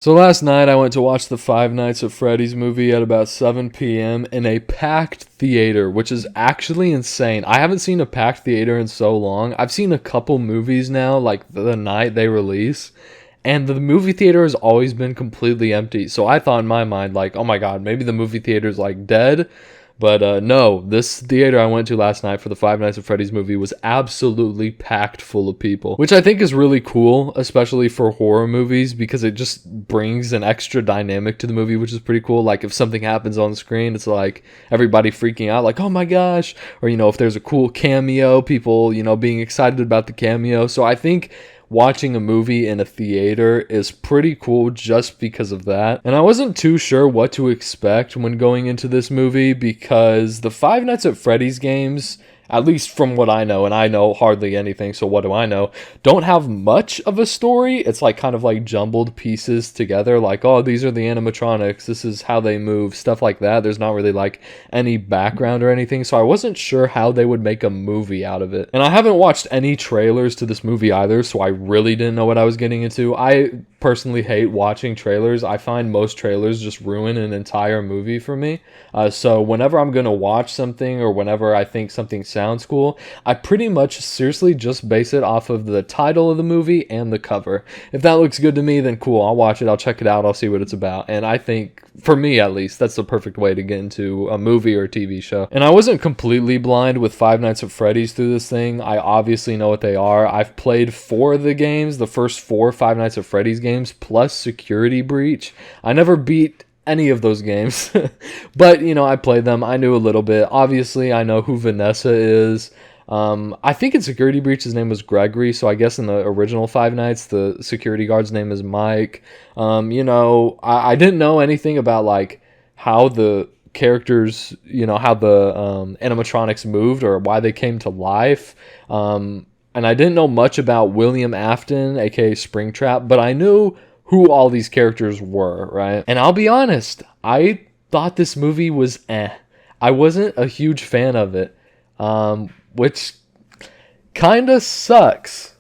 So last night I went to watch the Five Nights at Freddy's movie at about 7 p.m. in a packed theater, which is actually insane. I haven't seen a packed theater in so long. I've seen a couple movies now, like the night they release, and the movie theater has always been completely empty. So I thought in my mind, like, oh my god, maybe the movie theater's like dead. But no, this theater I went to last night for the Five Nights at Freddy's movie was absolutely packed full of people, which I think is really cool, especially for horror movies, because it just brings an extra dynamic to the movie, which is pretty cool. Like if something happens on screen, it's like everybody freaking out, like, oh my gosh, or if there's a cool cameo, people, being excited about the cameo. So I think watching a movie in a theater is pretty cool just because of that. And I wasn't too sure what to expect when going into this movie because the Five Nights at Freddy's games, at least from what I know, and I know hardly anything, so what do I know, don't have much of a story. It's like kind of like jumbled pieces together, like, oh, these are the animatronics, this is how they move, stuff like that. There's not really like any background or anything, so I wasn't sure how they would make a movie out of it. And I haven't watched any trailers to this movie either, so I really didn't know what I was getting into. I personally hate watching trailers. I find most trailers just ruin an entire movie for me. So whenever I'm gonna watch something or whenever I think something sounds cool, I pretty much seriously just base it off of the title of the movie and the cover. If that looks good to me, then cool, I'll watch it, I'll check it out, I'll see what it's about. And I think, for me at least, that's the perfect way to get into a movie or a TV show. And I wasn't completely blind with Five Nights at Freddy's through this thing. I obviously know what they are. I've played 4 of the games, the first 4 Five Nights at Freddy's games, plus Security Breach. I never beat any of those games, but I played them. I knew a little bit. Obviously, I know who Vanessa is. I think in Security Breach his name was Gregory, so I guess in the original Five Nights the security guard's name is Mike. I didn't know anything about like how the characters, how the animatronics moved or why they came to life. And I didn't know much about William Afton, aka Springtrap, but I knew who all these characters were, right? And I'll be honest, I thought this movie was I wasn't a huge fan of it, which kind of sucks.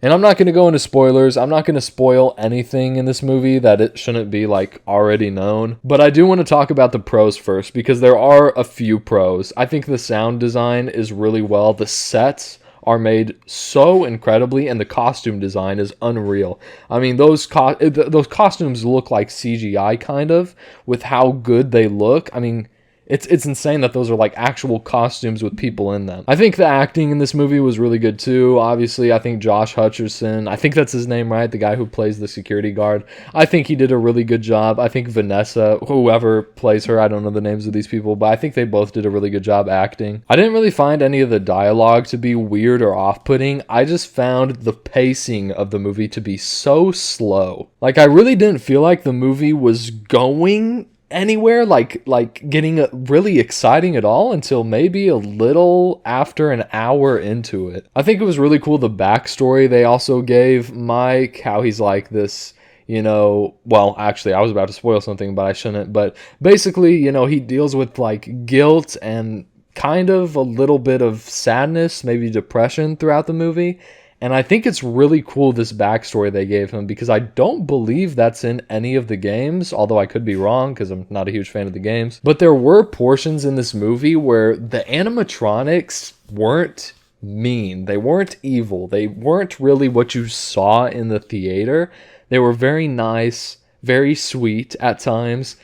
And I'm not going to go into spoilers. I'm not going to spoil anything in this movie that it shouldn't be like already known. But I do want to talk about the pros first because there are a few pros. I think the sound design is really well. The sets are made so incredibly, and the costume design is unreal. I mean, those costumes look like CGI kind of with how good they look. I mean, it's insane that those are like actual costumes with people in them. I think the acting in this movie was really good too. Obviously, I think Josh Hutcherson, I think that's his name, right? The guy who plays the security guard. I think he did a really good job. I think Vanessa, whoever plays her, I don't know the names of these people, but I think they both did a really good job acting. I didn't really find any of the dialogue to be weird or off-putting. I just found the pacing of the movie to be so slow. Like, I really didn't feel like the movie was going anywhere, like getting really exciting at all until maybe a little after an hour into it. I think it was really cool the backstory they also gave Mike, how he's like this, well, actually I was about to spoil something, but I shouldn't. But basically, he deals with like guilt and kind of a little bit of sadness, maybe depression throughout the movie. And I think it's really cool, this backstory they gave him, because I don't believe that's in any of the games, although I could be wrong because I'm not a huge fan of the games. But there were portions in this movie where the animatronics weren't mean. They weren't evil. They weren't really what you saw in the theater. They were very nice, very sweet at times.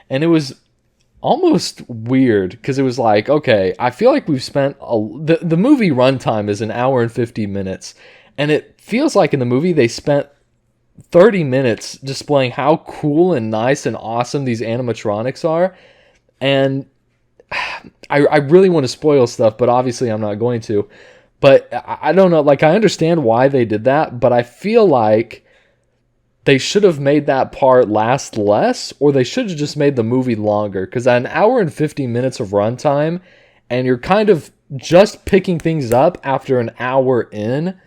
And it was almost weird because it was like, okay, I feel like we've spent the movie runtime is an hour and 50 minutes, and it feels like in the movie they spent 30 minutes displaying how cool and nice and awesome these animatronics are. And I really want to spoil stuff, but obviously I'm not going to. But I don't know, like, I understand why they did that, but I feel like they should have made that part last less, or they should have just made the movie longer. Because at an hour and 50 minutes of runtime, and you're kind of just picking things up after an hour in,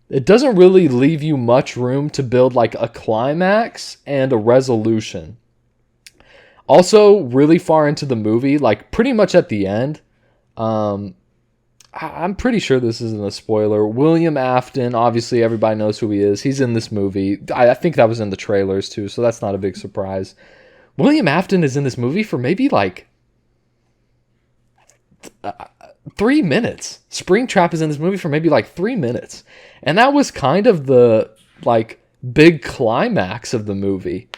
it doesn't really leave you much room to build like a climax and a resolution. Also, really far into the movie, like pretty much at the end, I'm pretty sure this isn't a spoiler. William Afton, obviously everybody knows who he is. He's in this movie. I think that was in the trailers too, so that's not a big surprise. William Afton is in this movie for maybe like 3 minutes. Springtrap is in this movie for maybe like 3 minutes. And that was kind of the like big climax of the movie.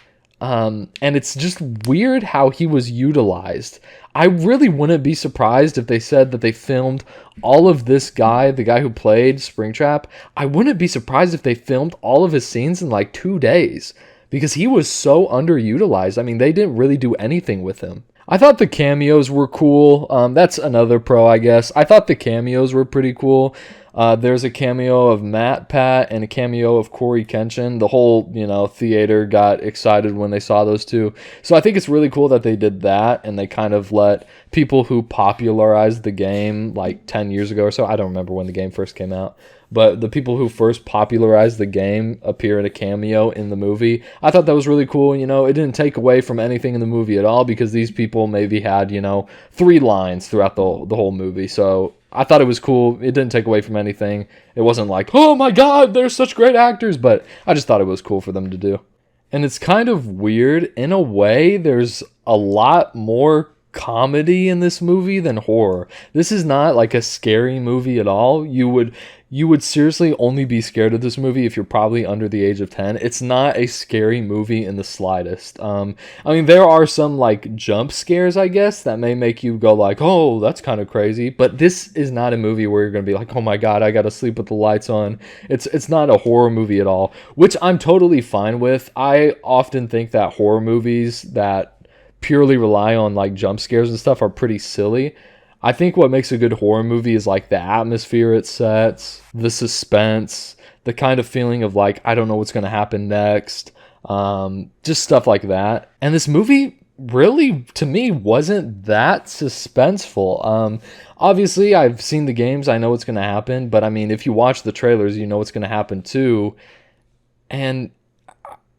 And it's just weird how he was utilized. I really wouldn't be surprised if they said that they filmed all of this guy, the guy who played Springtrap. I wouldn't be surprised if they filmed all of his scenes in like 2 days because he was so underutilized. I mean, they didn't really do anything with him. I thought the cameos were cool. That's another pro, I guess. I thought the cameos were pretty cool. There's a cameo of Matt Pat and a cameo of Corey Kenshin. The whole, theater got excited when they saw those two. So I think it's really cool that they did that and they kind of let people who popularized the game like 10 years ago or so. I don't remember when the game first came out. But the people who first popularized the game appear in a cameo in the movie. I thought that was really cool. It didn't take away from anything in the movie at all because these people maybe had, 3 lines throughout the whole movie. So I thought it was cool. It didn't take away from anything. It wasn't like, oh my God, they're such great actors. But I just thought it was cool for them to do. And it's kind of weird. In a way, there's a lot more comedy in this movie than horror. This is not like a scary movie at all. You would seriously only be scared of this movie if you're probably under the age of 10. It's not a scary movie in the slightest. I mean, there are some like jump scares, I guess, that may make you go like, oh, that's kind of crazy. But this is not a movie where you're going to be like, oh my God, I got to sleep with the lights on. It's not a horror movie at all, which I'm totally fine with. I often think that horror movies that purely rely on like jump scares and stuff are pretty silly. I think what makes a good horror movie is like the atmosphere it sets, the suspense, the kind of feeling of like, I don't know what's going to happen next, just stuff like that. And this movie really, to me, wasn't that suspenseful. Obviously, I've seen the games, I know what's going to happen, but I mean, if you watch the trailers, you know what's going to happen too. And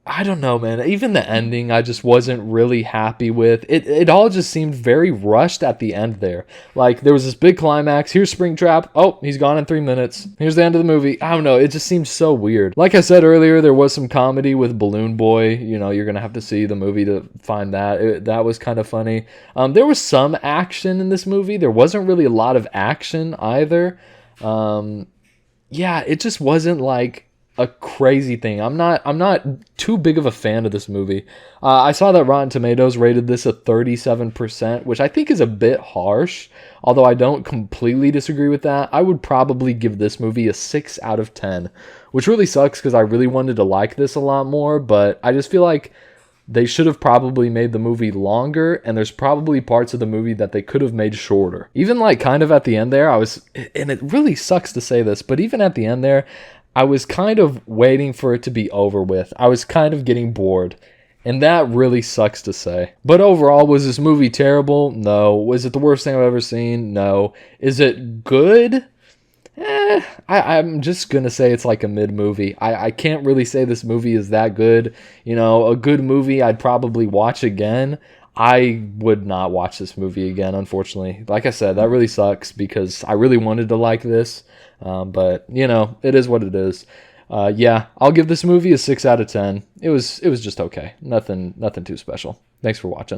I don't know, man. Even the ending, I just wasn't really happy with. It all just seemed very rushed at the end there. Like, there was this big climax. Here's Springtrap. Oh, he's gone in 3 minutes. Here's the end of the movie. I don't know. It just seemed so weird. Like I said earlier, there was some comedy with Balloon Boy. You're going to have to see the movie to find that. That was kind of funny. There was some action in this movie. There wasn't really a lot of action either. Yeah, it just wasn't like a crazy thing. I'm not too big of a fan of this movie. I saw that Rotten Tomatoes rated this a 37%, which I think is a bit harsh, although I don't completely disagree with that. I would probably give this movie a 6 out of 10, which really sucks because I really wanted to like this a lot more, but I just feel like they should have probably made the movie longer, and there's probably parts of the movie that they could have made shorter. Even like kind of at the end there, and it really sucks to say this, but even at the end there, I was kind of waiting for it to be over with. I was kind of getting bored. And that really sucks to say. But overall, was this movie terrible? No. Was it the worst thing I've ever seen? No. Is it good? I'm just going to say it's like a mid-movie. I can't really say this movie is that good. A good movie I'd probably watch again. I would not watch this movie again, unfortunately. Like I said, that really sucks because I really wanted to like this. But, it is what it is. Yeah, I'll give this movie a 6 out of 10. It was just okay. Nothing too special. Thanks for watching.